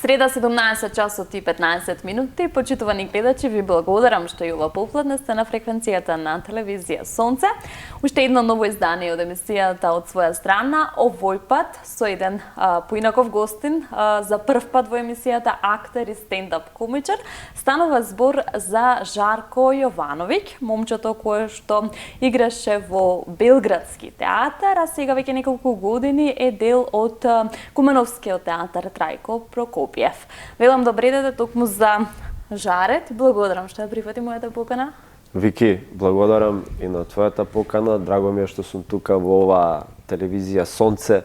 Среда 17 часот и 15 минути. Почитувани гледачи, ви благодарам што ја попладне сте на фреквенцијата на телевизија Сонце. Уште едно ново издание од емисијата од своја страна, овој пат со еден поинаков гостин, за прв пат во емисијата актер и стендап комичар. Станува збор за Жарко Јовановиќ, момчето кое што играше во Белградски театар, а сега веќе неколку години е дел од Кумановскиот театар Трајко Прокопиев. Велам добре дете токму за Жаре, ти благодарам што ја прифати мојата покана. Вики, благодарам и на твојата покана. Драго ми е што сум тука во оваа телевизија Сонце.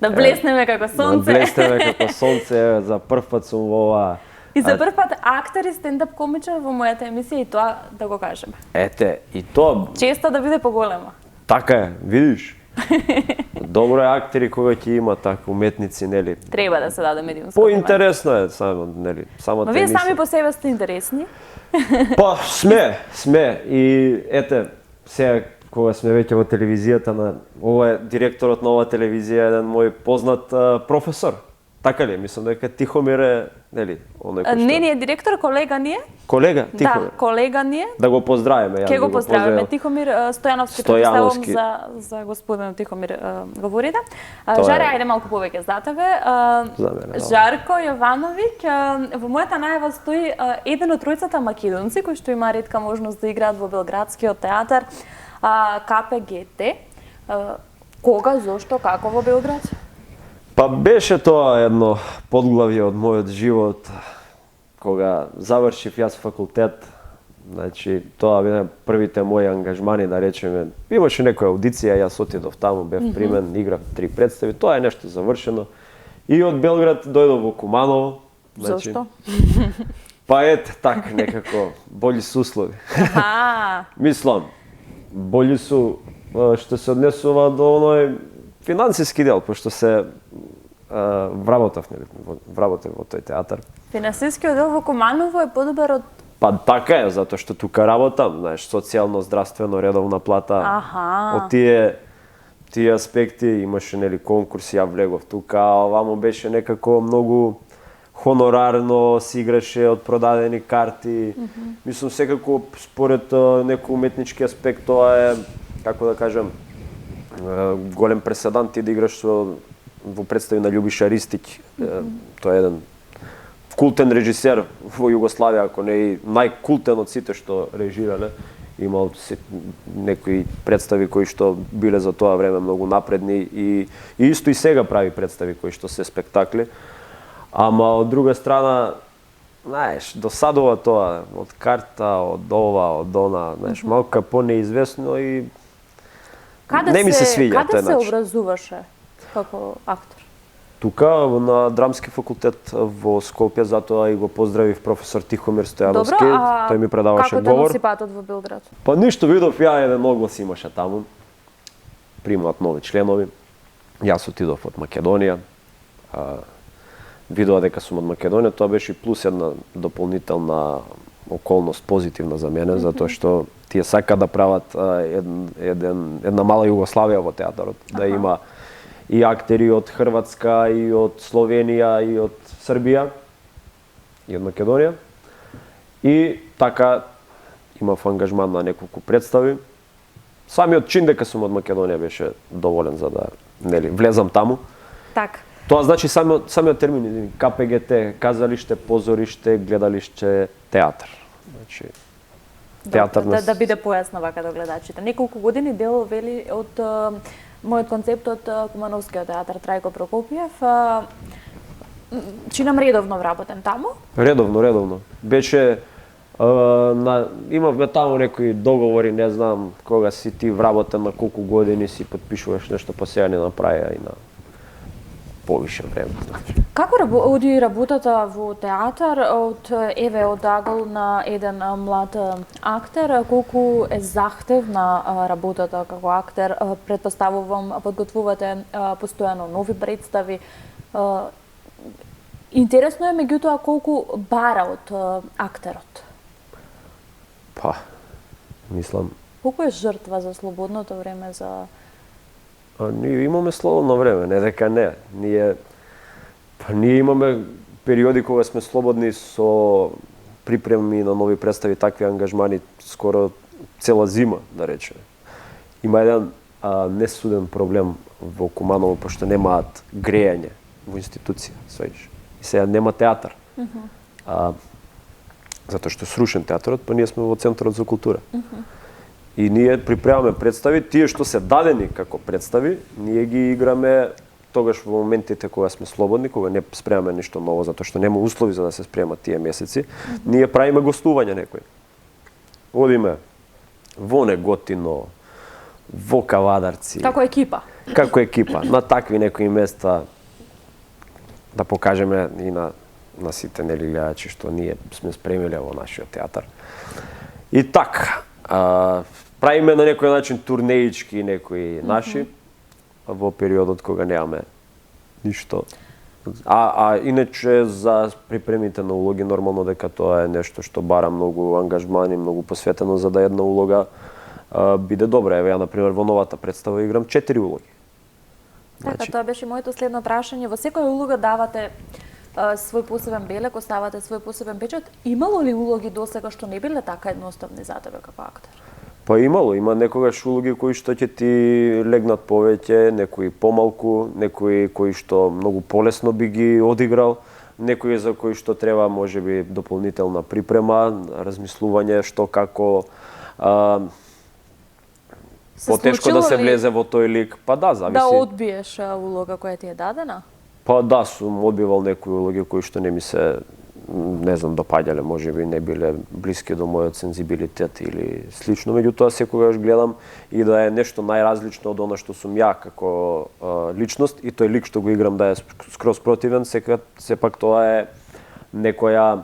Да блеснеме како сонце. Да блеснеме како сонце. За прв пат сум во оваа. И за прв пат актер и стендап комичар во мојата емисија, и тоа да го кажеме. Ете, и тоа... Честа да биде поголема. Така е, видиш? Добро е актери кога ќе има така уметници, нели? Треба да се даде медиумско. Поинтересно е само, нели, самата емисија. Но вие емисија. сами по себе сте интересни. Па, сме. И ете, сега кога сме веќе во телевизијата, ова е директорот на оваа телевизија, еден мој познат професор. Така ли? Мислам дека Тихомир е, нели, оној кој што... Не е директор, колега ни е. Колега Тихомир. Да, колега ни е. Да го поздравиме, јас Ке го да поздравиме. Тихомир Стојановски, Стојановски. за господин Тихомир говорите. Тоа Жаре, е. ајде малку повеќе за тебе. За мене, да. Жарко Јовановиќ, во мојата најава стои еден од тројцата македонци кои што има ретка можност да играат во Белградскиот театар КПГТ. Кога, зошто, како во Белград? Па беше тоа едно подглавје од мојот живот кога завршив јас факултет. Значи, тоа беа првите мои ангажмани, да речеме. Имаше некоја аудиција, јас отидов таму, бев примен, играв 3 представи, тоа е нешто завршено. И од Белград дојдов во Куманово. Значи, Зошто? Па ете, така, некако, болји се услови. Мислам, болји су што се однесува до оној финансиски дел, пошто се вработав, нели, вработев во тој театар. Финансискиот дел во Куманово е подобар од... Па така е, затоа што тука работам, знаеш, социјално, здравствено, редовна плата. Од тие аспекти имаше, нели, конкурси, ја влегов тука, а овамо беше некако многу хонорарно, се играше од продадени карти. Мислам, секако, според некој уметнички аспект, тоа е, како да кажам, голем преседан ти да играш во представи на Љубиша Ристиќ. Тоа е еден култен режисер во Југославија, ако не и најкултен од сите што режирале. Имал некои представи кои што биле за тоа време многу напредни и исто и сега прави представи кои што се спектакли. Ама од друга страна, знаеш, досадува тоа од карта, од ова, од она, знаеш, малку по-неизвестно и не ми се свиѓа тој начин. Каде се образуваше како актер? Тука, на драмски факултет во Скопје, затоа и го поздравив професор Тихомир Стојановски. Добро, тој ми предаваше како те говор. носи патот во Белград? Па ништо, видов ја еден оглас имаше таму. Примаат нови членови. Јас отидов од Македонија. Видова дека сум од Македонија, тоа беше плюс една дополнителна околност позитивна за мене, затоа што тие сака да прават една мала Југославија во театарот, да има и актери од Хрватска, и од Словенија, и од Србија, и од Македонија. И така имав ангажман на неколку представи. Самиот чин дека сум од Македонија беше доволен за да, нели, влезам таму. Так. Тоа значи самиот термин, КПГТ, казалиште, позориште, гледалиште, театар. Значи, театар да биде појасно вака до гледачите. Неколку години дел вели од мојот концепт од Кумановскиот театар Трајко Прокопиев. Чинам редовно вработен таму? Редовно. Беше имавме таму некои договори, не знам кога си ти вработен, на колку години си потпишуваш нешто, па сега не направија и на повише време. Како оди работата во театар од агол на еден млад актер? Колку е захтевна работата како актер? Претпоставувам, подготвувате постојано нови представи. Интересно е меѓутоа колку бара од актерот? Па, мислам... Колку е жртва за слободното време, за... Ние имаме слободно време, не дека не. Ние имаме периоди кога сме слободни со припреми на нови представи, такви ангажмани скоро цела зима, да речеме. Има еден несуден проблем во Куманово, пошто немаат грејање во институција, сваќаш. И сега нема театар. Затоа што е срушен театарот, па ние сме во Центарот за култура. И ние припремаме представи, тие што се дадени како представи, ние ги играме тогаш во моментите кога сме слободни, кога не спремаме ништо ново, затоа што нема услови за да се спремат тие месеци, ние правиме гостување некои. Одиме во Неготино, во Кавадарци. Како екипа. Како екипа, на такви некои места да покажеме и на сите нели гледачи што ние сме спремиле во нашиот театар. И така, правиме на некој начин турнеички некои наши во периодот кога немаме ништо. Иначе за припремите на улоги нормално дека тоа е нешто што бара многу ангажмани, многу посветено за да една улога биде добра. Еве ја на пример во новата представа играм 4 улоги. Така, тоа беше моето следно прашање. Во секоја улога давате свој посебен белег, оставате свој посебен печат. Имало ли улоги досега што не биле така едноставни за тебе како актер? Па имало, има некогаш улоги кои што ќе ти легнат повеќе, некои помалку, некои кои што многу полесно би ги одиграл, некои за кои што треба можеби дополнителна припрема, размислување што како потешко да се влезе во тој лик. Па да, зависи. Да одбиеш улога која ти е дадена? Па да, сум одбивал некои улоги кои што не ми се, не знам, допаѓале, можеби не биле блиски до мојот сензибилитет или слично, меѓутоа секогаш гледам и да е нешто најразлично од она што сум ја како личност и тој лик што го играм да е скроз противен, сепак тоа е некоја,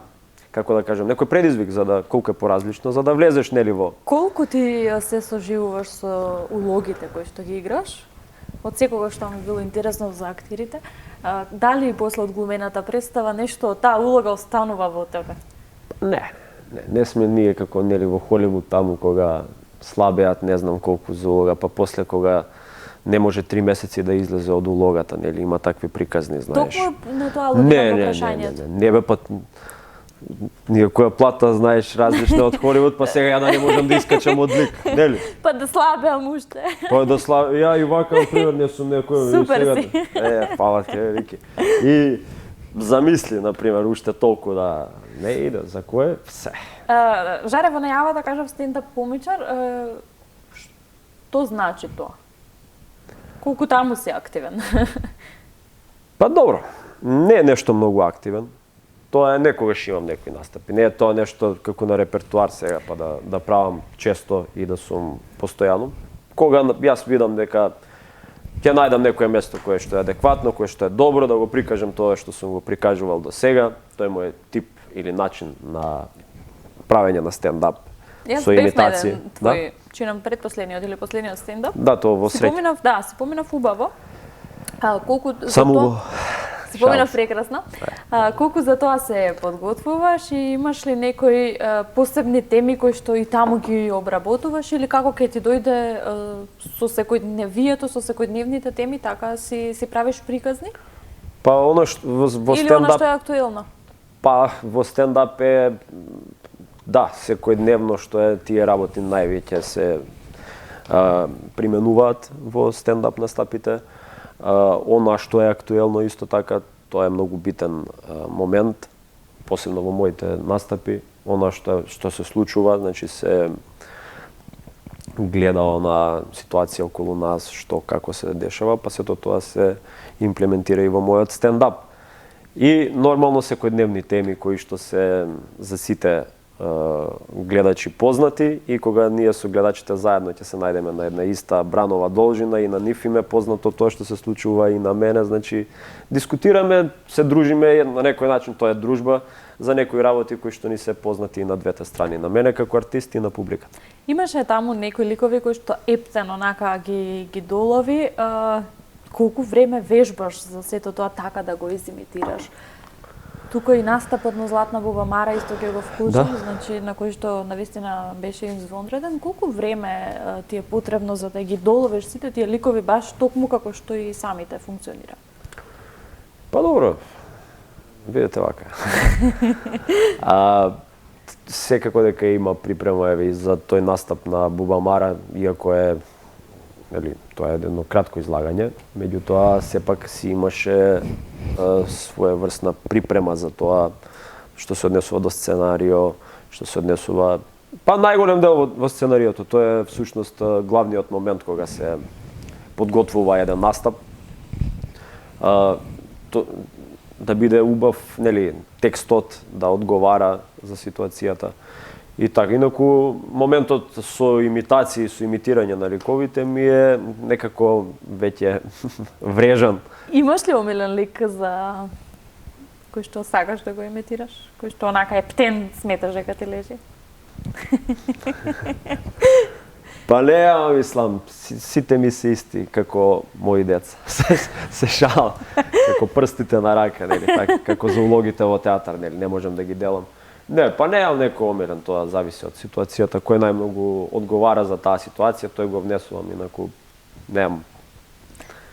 како да кажам, некој предизвик за да колку е поразлично, за да влезеш нели во. Колку ти се соживуваш со улогите кои што ги играш? Од секогаш што ми било интересно за актерите, дали после од глумената представа нешто таа улога останува во тебе? Не сме ние како нели во Холивуд таму кога слабеат не знам колку за улога, па после кога не може 3 месеци да излезе од улогата, нели има такви приказни, знаеш. Токму на тоа алудирам во прашањето. Не бе, па никоја плата, знаеш, различна од Холивуд, па сега ја не можам да искачам од лик, нели? Па да слабеам уште. Па да слабеам, ја и вака, например, не сум некој... Супер си. Фала ти, Вики. И замисли, например, уште толку да не иде, за кое? Се. Жаре, во најава да кажав стендап комичар, што значи тоа? Колку таму си активен? Па добро, не е нешто многу активен. Тоа е некогаш имам некои настапи. Не е тоа нешто како на репертуар сега, па да правам често и да сум постојано. Кога јас видам дека ќе најдам некое место кое што е адекватно, кое што е добро, да го прикажам тоа што сум го прикажувал до сега, тој е мој тип или начин на правење на стендап со имитација. Твој, чинам предпоследниот или последниот стендап? Да, тоа во среќа. Си поминав убаво. Колку само Си поминав прекрасно. Колку за тоа се подготвуваш и имаш ли некои посебни теми кои што и таму ги обработуваш или како ќе ти дојде со секојдневието, со секојдневните теми, така си правиш приказни? Па оно што во стендап... Или оно што е актуелно? Па во стендап е да, секојдневно што е тие работи највеќе се применуваат во стендап настапите. Она што е актуелно исто така, тоа е многу битен момент, посебно во моите настапи. Она што се случува, значи се гледа на ситуација околу нас, што како се дешава, па сето тоа се имплементира и во мојот стендап. И нормално секојдневни теми кои што се за сите гледачи познати и кога ние со гледачите заедно ќе се најдеме на една иста бранова должина и на нив им е познато тоа што се случува и на мене, значи дискутираме, се дружиме, на некој начин тоа е дружба за некои работи кои што ни се познати и на двете страни, на мене како артист и на публиката. Имаше таму некои ликови кои што ептен онака ги долови, колку време вежбаш за сето тоа така да го изимитираш? Тука и настапот на Златна Бубамара исто ќе го вклучам, значи на кој што навистина беше извонреден. Колку време ти е потребно за да ги доловиш сите тие ликови баш токму како што и самите функционира? Па добро. Видете вака. Секако дека има припрема и за тој настап на Бубамара, иако е тоа е едно кратко излагање, меѓутоа сепак си имаше своеврсна припрема за тоа што се однесува до сценарио, што се однесува најголем дел во сценариото. Тоа е всушност главниот момент кога се подготвува еден настап. Да биде убав, текстот да одговара за ситуацијата. И така, инаку моментот со имитации, со имитирање на ликовите ми е некако веќе врежан. Имаш ли омилен лик за кој што сакаш да го имитираш? Кој што онака е птен, сметаш дека ти лежи? Мислам, сите ми се исти како мои деца. Се шал, како прстите на рака, така, како за улогите во театар, не можам да ги делам. Немам некој омилен, тоа зависи од ситуацијата, кој најмногу одговара за таа ситуација, тој го внесувам, инаку немам.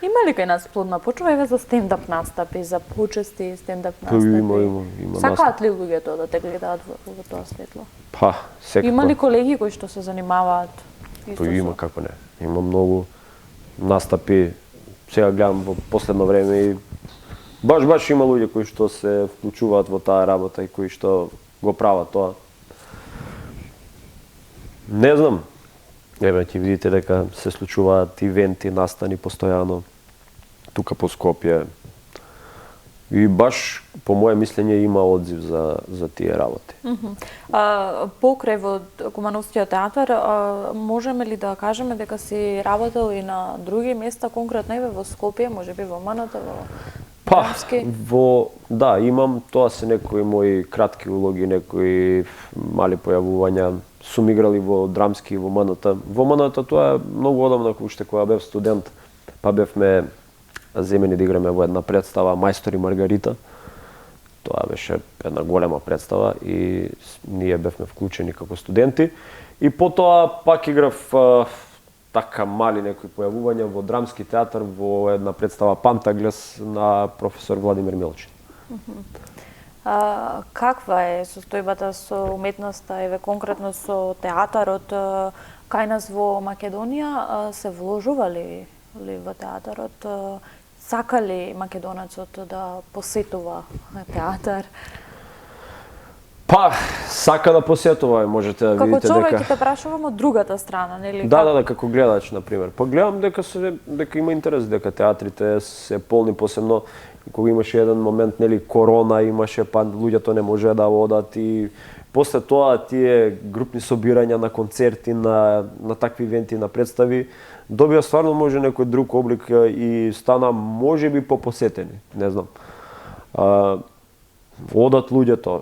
Има ли кај нас плодна почва еве за стендап настапи, за почести стендап настапи? Има Сакаат ли луѓето да те гледаат во тоа светло? Секако. Има ли колеги кои што се занимаваат? Има, како не. Има многу настапи. Сега гледам во последно време и баш има луѓе кои што се вклучуваат во таа работа и кои што го прават тоа. Не знам. Ќе видите дека се случуваат ивенти, настани постојано тука по Скопје. И баш, по моје мислење, има одзив за тие работи. Покрај во Кумановскиот театар, можеме ли да кажеме дека си работел и на други места, конкретно и во Скопје, можеби во МНТ, во Драмски? Да, имам, тоа се некои мои кратки улоги, некои мали појавувања. Сум играли во Драмски и во МНТ. Во МНТ тоа е многу одамна, уште кога бев студент, бевме земени да играме во една представа Мајстор и Маргарита. Тоа беше една голема представа и ние бевме вклучени како студенти. И потоа пак играв така мали некои појавувања во Драмски театар во една представа Пантаглес на професор Владимир Милчин. Каква е состојбата со уметноста, еве конкретно со театарот кај нас во Македонија? Се вложува ли во театарот? Сака ли македонецот да посетува театар? Сака да посетува, можете да видите дека... Како човек те прашувам од другата страна, нели? Да, како гледач, например. Гледам дека има интерес, дека театрите се полни, посебно кога имаше еден момент, корона имаше, луѓето не може да одат и после тоа тие групни собирања на концерти, на такви ивенти, на представи, добија стварно може некој друг облик и стана можеби попосетени, не знам. Одат луѓето.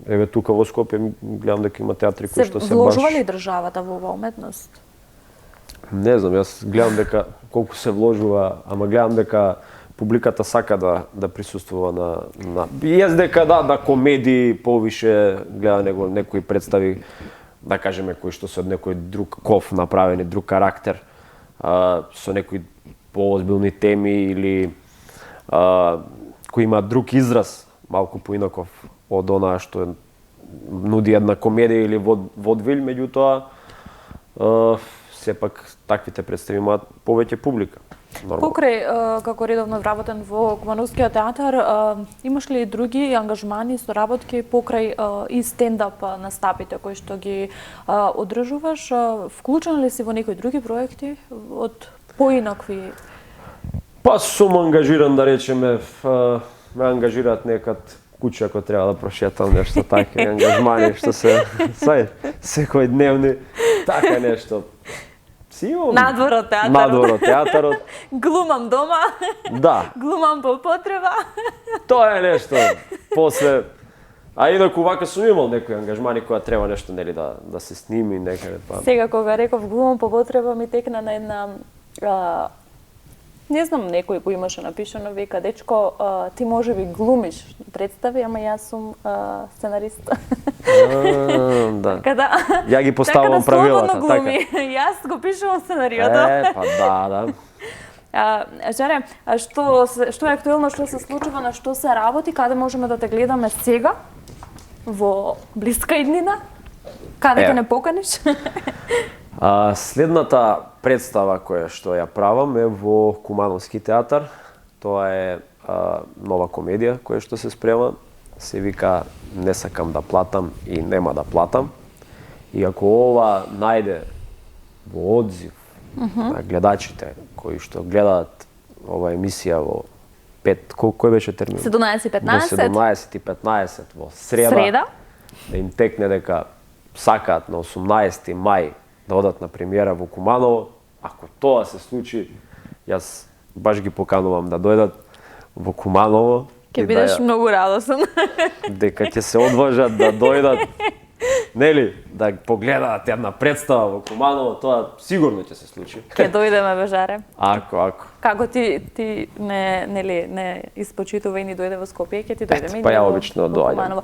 Еве тука во Скопје гледам дека има театри кои што се баш... Се вложува ли државата во оваа уметност? Не знам, јас гледам дека колку се вложува, ама гледам дека публиката сака да присуствува на... Јас дека да комедии повише гледа него некои представи, да кажеме, кои што се од некој друг ков направени, друг карактер, со некои поозбилни теми или кои има друг израз, малку поинаков од онаа што нуди една комедија или водвил, меѓутоа сепак таквите представи имаат повеќе публика. Покрај како редовно вработен во Кумановскиот театар, имаш ли други ангажмани, соработки покрај и стендап настапите кои што ги одржуваш? Вклучен ли си во некои други проекти од поинакви? Сум ангажиран, да речеме, ме ангажираат некад куќа ако треба да прошетам нешто така, ангажмани што се секој дневни, така нешто. Надвор од театарот. Глумам дома. Да. Глумам по потреба. Тоа е нешто. После инаку вака сум имал некои ангажмани кога треба нешто да се сними некаде Сега кога реков глумам по потреба ми текна на една не знам, некој кој имаше напишано, века, дечко, ти можеби глумиш представи, ама јас сум сценарист. Да. Ја ги поставувам правилата. Така да слободно глуми. Јас го пишувам сценариото. Да. Жаре, што е актуелно, што се случува, на што се работи, каде можеме да те гледаме сега, во блиска иднина? Каде ќе не поканиш? Следната представа која што ја правам е во Кумановски театар. Тоа е нова комедија која што се спрема. Се вика "Не сакам да платам и нема да платам". И ако ова најде во одзив на гледачите кои што гледаат ова емисија во кој беше термин? 17:15. Во 17:15 во среда. Да им текне дека сакаат на 18 мај да одат на премиера во Куманово. Ако тоа се случи, јас баш ги поканувам да дојдат во Куманово. Ќе бидеш многу радосен. Дека ќе се одважат да дојдат, нели, да погледаат една представа во Куманово, тоа сигурно ќе се случи. Ќе дојдеме, бе, Жаре. Ако. Како ти не испочитува и ни дојде во Скопје, ќе ти дојдеме и па ја обично доаѓам.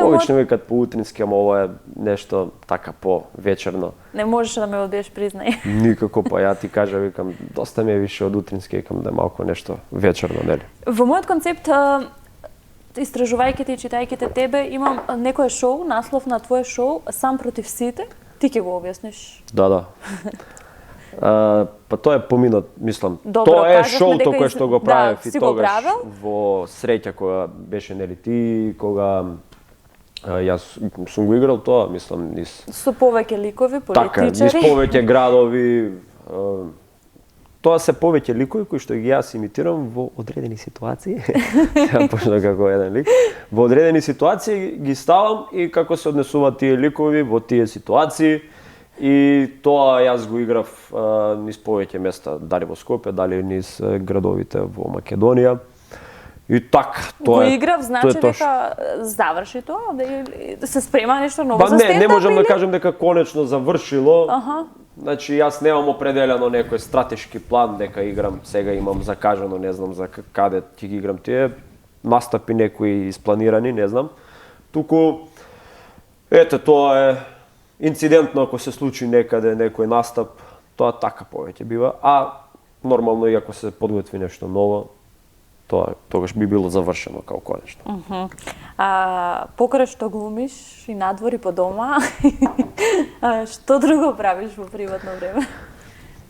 Обично викат по утрински, ама ова е нешто така по вечерно. Не можеш да ме одбиеш, признај. Никако, па ја ти кажа, викам, доста ми е више од утрински, викам да е малку нешто вечерно, нели? Во мојот концепт, истражувајќи те и читајќи те тебе, имам некое шоу, наслов на твое шоу, "Сам против сите". Ти ќе го објасниш. Да. Па тоа е поминат, мислам. Добро, тоа е шоуто кое што го правев и тогаш правил? во среќа кога беше, нели, ти, кога јас сум го играл тоа, мислам, низ... Со повеќе ликови, политичари. Така, низ повеќе градови. Тоа се повеќе ликови кои што ги јас имитирам во одредени ситуации. Ја почна како еден лик. Во одредени ситуации ги ставам и како се однесуваат тие ликови во тие ситуации. И тоа јас го играв низ повеќе места, дали во Скопје, дали низ градовите во Македонија. И така, тоа го играв, значи дека заврши тоа, да се спрема нешто ново за стендап? Не можам да кажам дека конечно завршило. Значи јас немам определено некој стратешки план дека играм, сега имам закажано, не знам за каде ќе ги играм тие настапи некои испланирани, не знам. Туку тоа е инцидентно ако се случи некаде некој настап, тоа така повеќе бива, а нормално и ако се подготви нешто ново, тоа тогаш би било завршено као конечно. Покрај што глумиш и надвор и по дома, што друго правиш во приватно време?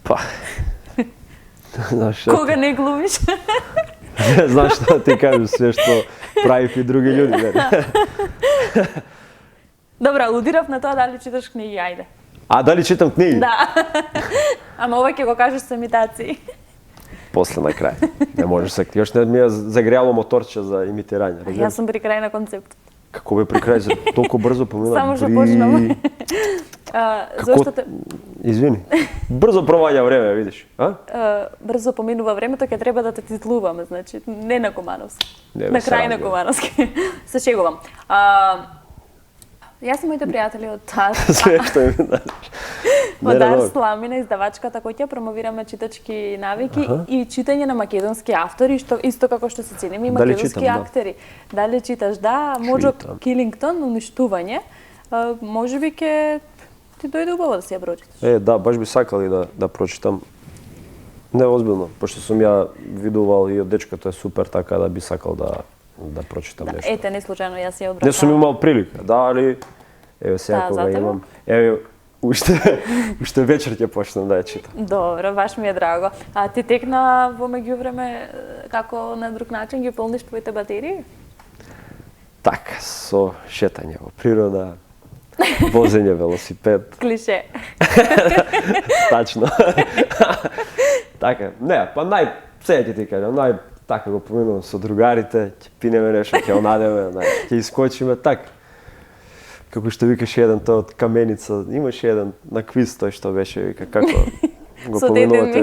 Па, знаеш што? Кога не глумиш? Знаеш што ти кажам, све што правив и други луѓе. Добра, алудирав на тоа дали читаш книги, ајде. Дали читам книги? Да. Ама ова ќе го кажеш со имитации. После на крај. Не можеш се, још не ми е загреало моторче за имитирање. Јас сум при крај на концепт. Како бе при крај, толку брзо помина. Само што почнам. Зошто те... Извини. Брзо проваѓа време, видиш, Брзо поминува времето, ќе треба да те титлуваме, значи, не на Кумановски. На крај на Кумановски. Се шегувам. Јас и моите пријатели од Арс Ламина, издавачката која ќе промовираме читачки навики и читање на македонски автори, што исто како што се ценим и македонски актери. Дали читаш? Да, Моџо Килингтон, Уништување. Можеби ќе ти дојде убаво да си ја прочиташ. Да, баш би сакал и да прочитам. Не, озбилно, пошто сум ја видувал и од дечкото е супер, така да би сакал да прочитам нешто. Ете, не случајно јас ја обратувам. Не сум имал прилика, али еве сега кога имам. Еве уште вечер ќе почнам да ја читам. Добро, баш ми е драго. А ти текна во меѓувреме како на друг начин ги полниш твоите батерии? Така, со шетање во природа, возење велосипед. Клише. Тачно. Така, не, па сега ќе ти кажам, така го поминувам со другарите, ќе пинеме нешто, ќе онадеме, ќе искочиме, така. Како што викаше еден тој од Каменица, имаше еден на квиз тој што беше, вика, како го поминувате,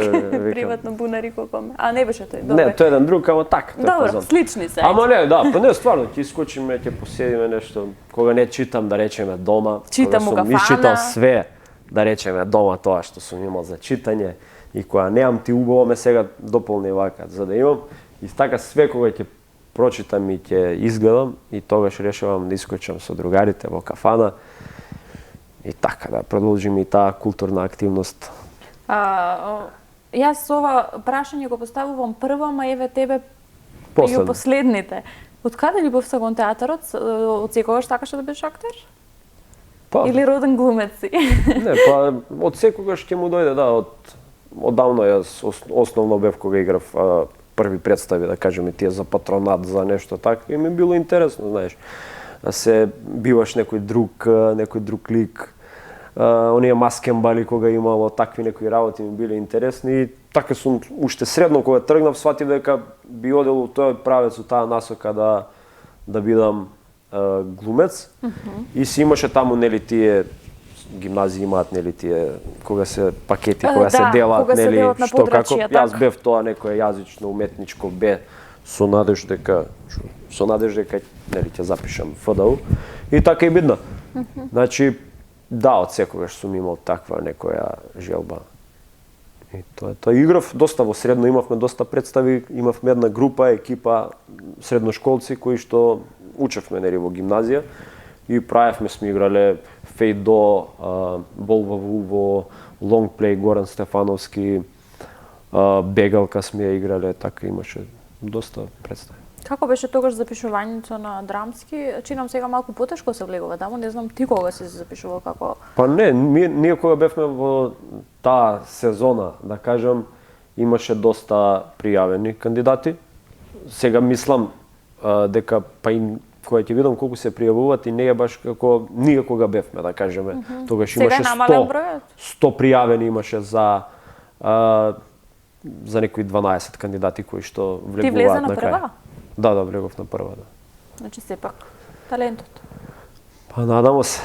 приватно бунари колкоме. А не беше тој, добре. Не, тој еден друг, ама така, тој позон. Добро, слични се. Ама не, да, па не, стварно, ќе искочиме, ќе поседиме нешто, кога не читам, да речеме дома, читам у кафана. Исчитал све, да речеме дома тоа што сум имал за читање и кога немам ти убаво ме сега дополни вака, за да имам. И така све кога ќе прочитам и ќе изгледам и тогаш решавам да искочам со другарите во кафана и така да продолжим и таа културна активност. Јас ова прашање го поставувам прво, ма еве тебе Последно. и последните. Од каде љубовта кон театарот? Од секогаш сакаше да бидеш актер? Па, Или роден глумец си? не, па од секогаш ќе му дојде, да, оддавно јас основно бев кога играв први представи, да кажеме, тие за патронат, за нешто така, и ми било интересно, знаеш, да се биваш некој друг лик. Оние маскембали кога имало такви некои работи ми биле интересни и така сум уште средно кога тргнав сватив дека би одел у тој правец, у таа насока да бидам глумец. И си имаше таму нели тие гимназии имаат нели тие кога се пакети, кога се делат, кога се нели делат на што како подрачја, јас бев тоа некое јазично уметничко бе со надеж дека нели ќе запишам ФДУ и така и бидна. Значи да, од секогаш сум имал таква некоја желба. И тоа играв доста во средно, имавме доста представи, имавме една група, екипа средношколци кои што учевме нели во гимназија и правевме, сме играле Фейдо, Болваву во Лонгплей, Горан Стефановски, Бегалка сме ја играле, така имаше доста представи. Како беше тогаш запишувањето на драмски? Чинам сега малку потешко се влегува таму, не знам ти кога си се запишувал како... Па не, ние кога бевме во таа сезона, да кажам, имаше доста пријавени кандидати. Сега мислам дека па и кога ќе видам колку се пријавуваат и не е баш како ние кога бевме, да кажеме. Тогаш имаше 100 пријавени имаше за некои 12 кандидати кои што влегуваат на крај. Ти влезе на прва? Да, влегов на прва, да. Значи сепак талентот. Па надамо се.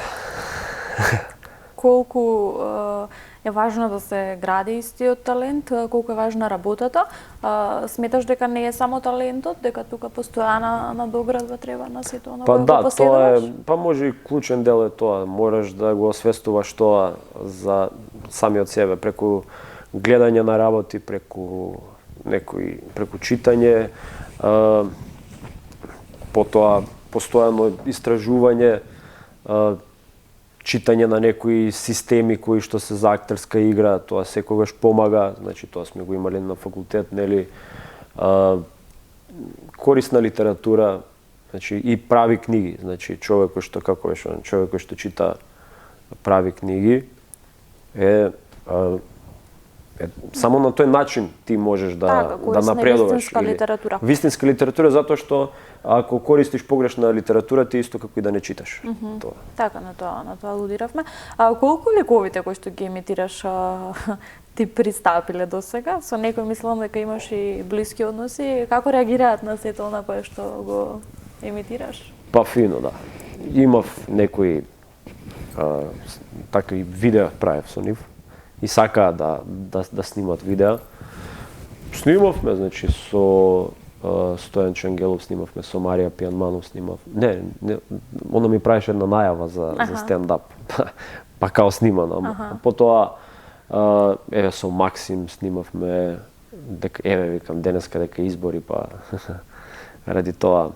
Колку е важно да се гради истиот талент, колку е важна работата. Сметаш дека не е само талентот, дека тука постојана надоградба треба на сето на Па кој да, го последуваш? тоа е, па може и клучен дел е тоа. Мораш да го освестуваш тоа за самиот себе преку гледање на работи, преку читање, потоа постојано истражување, читање на некои системи кои што се за актерска игра, тоа секогаш помага, значи тоа сме го имале на факултет, нели, корисна литература, значи и прави книги, значи човек кој што чита прави книги само на тој начин ти можеш да напредуваш. Вистинска литература. Вистинска литература, затоа што ако користиш погрешна литература, ти исто како и да не читаш. Тоа. Така, на тоа алудиравме. Колку ликовите кои што ги емитираш ти пристапиле до сега? Со некој мислам дека имаш и блиски односи. Како реагираат на сето она кое што го емитираш? Па фино, да. Имав некои такви видеа правев со нив. И сакаат да снимат видеа. Снимавме, значи, со Стојан Чангелов снимавме, со Марија Пијанманов снимав. Не, она ми правеше една најава за стендап. Па као снимано. Потоа, еве, со Максим снимавме, еве, викам, денеска дека избори, па ради тоа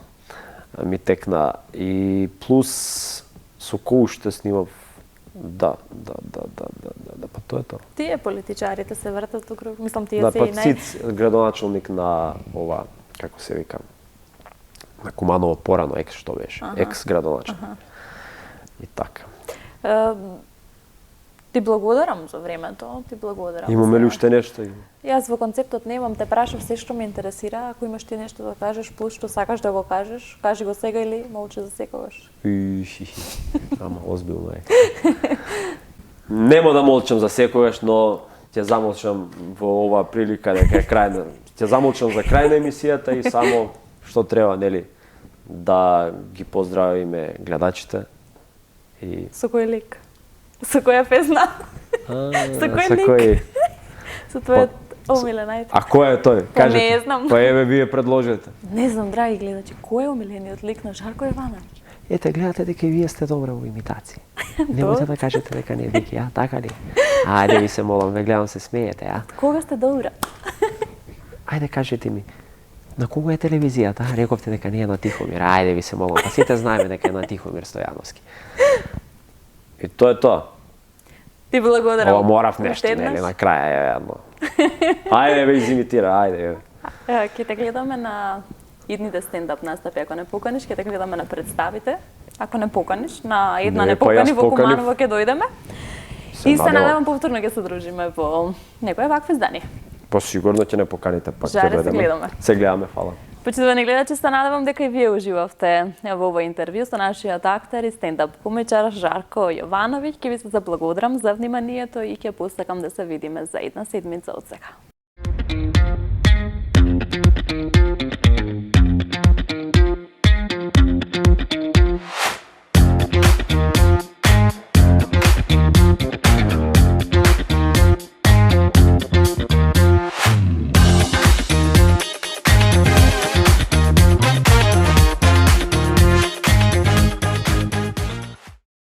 ми текна. И плюс, со кој уште снимав. Да, па тоа е тоа. Тие политичарите се вртат округ, мислам тие да, се па и Циц, градоначалник на ова, како се вика, на Куманово порано, што беше, екс-градоначалник. И така. Ти благодарам за времето, ти благодарам. Имаме ли уште нешто? Јас во концептот немам, те прашав се што ме интересира, ако имаш ти нешто да кажеш, плюс што сакаш да го кажеш, кажи го сега или молчи за секогаш. Ама озбилно е. Нема да молчам за секогаш, но ќе замолчам во оваа прилика дека е крај. Ќе замолчам за крај на емисијата и само што треба, нели, да ги поздравиме гледачите. Со кој лик? Со која песна? Со кој лик? Со твојот омилен, ајде. А кој е тој? Кажете. Не знам. Па еве вие предложете. Не знам, драги гледачи, кој е омилениот лик на Жарко Јовановиќ? Ете, гледате дека и вие сте добра во имитација. Немојте да кажете дека не е Вики, а? Така ли? Ајде ви се молам, ве гледам се смеете, а? Кога сте добра? Ајде кажете ми, на кога е телевизијата? Рековте дека не е на Тихомир. Ајде ви се молам, па сите знаеме дека е на Тихомир Стојановски. И тоа е тоа. Ти благодарам. Ова морав нешто, уште еднаш. нели, на краја е едно. Ајде бе, изимитира, ајде. Ќе те гледаме на идните стендап настапи, ако не поканиш, ќе те гледаме на представите. Ако не поканиш, на една Не, не па покани јас во поканив. Куманово ќе дојдеме. Се И се надевам. надевам повторно ќе се дружиме во некое вакво издание. Па сигурно ќе не поканите пак. Жаре, ќе се дојдеме. гледаме. Се гледаме, фала. Почитувани гледачи, се надевам дека и вие уживавте во ова интервју со нашиот актер и стендап комичар Жарко Јовановиќ. Ќе ви се заблагодарам за вниманието и ќе посакам да се видиме за една седмица од сега.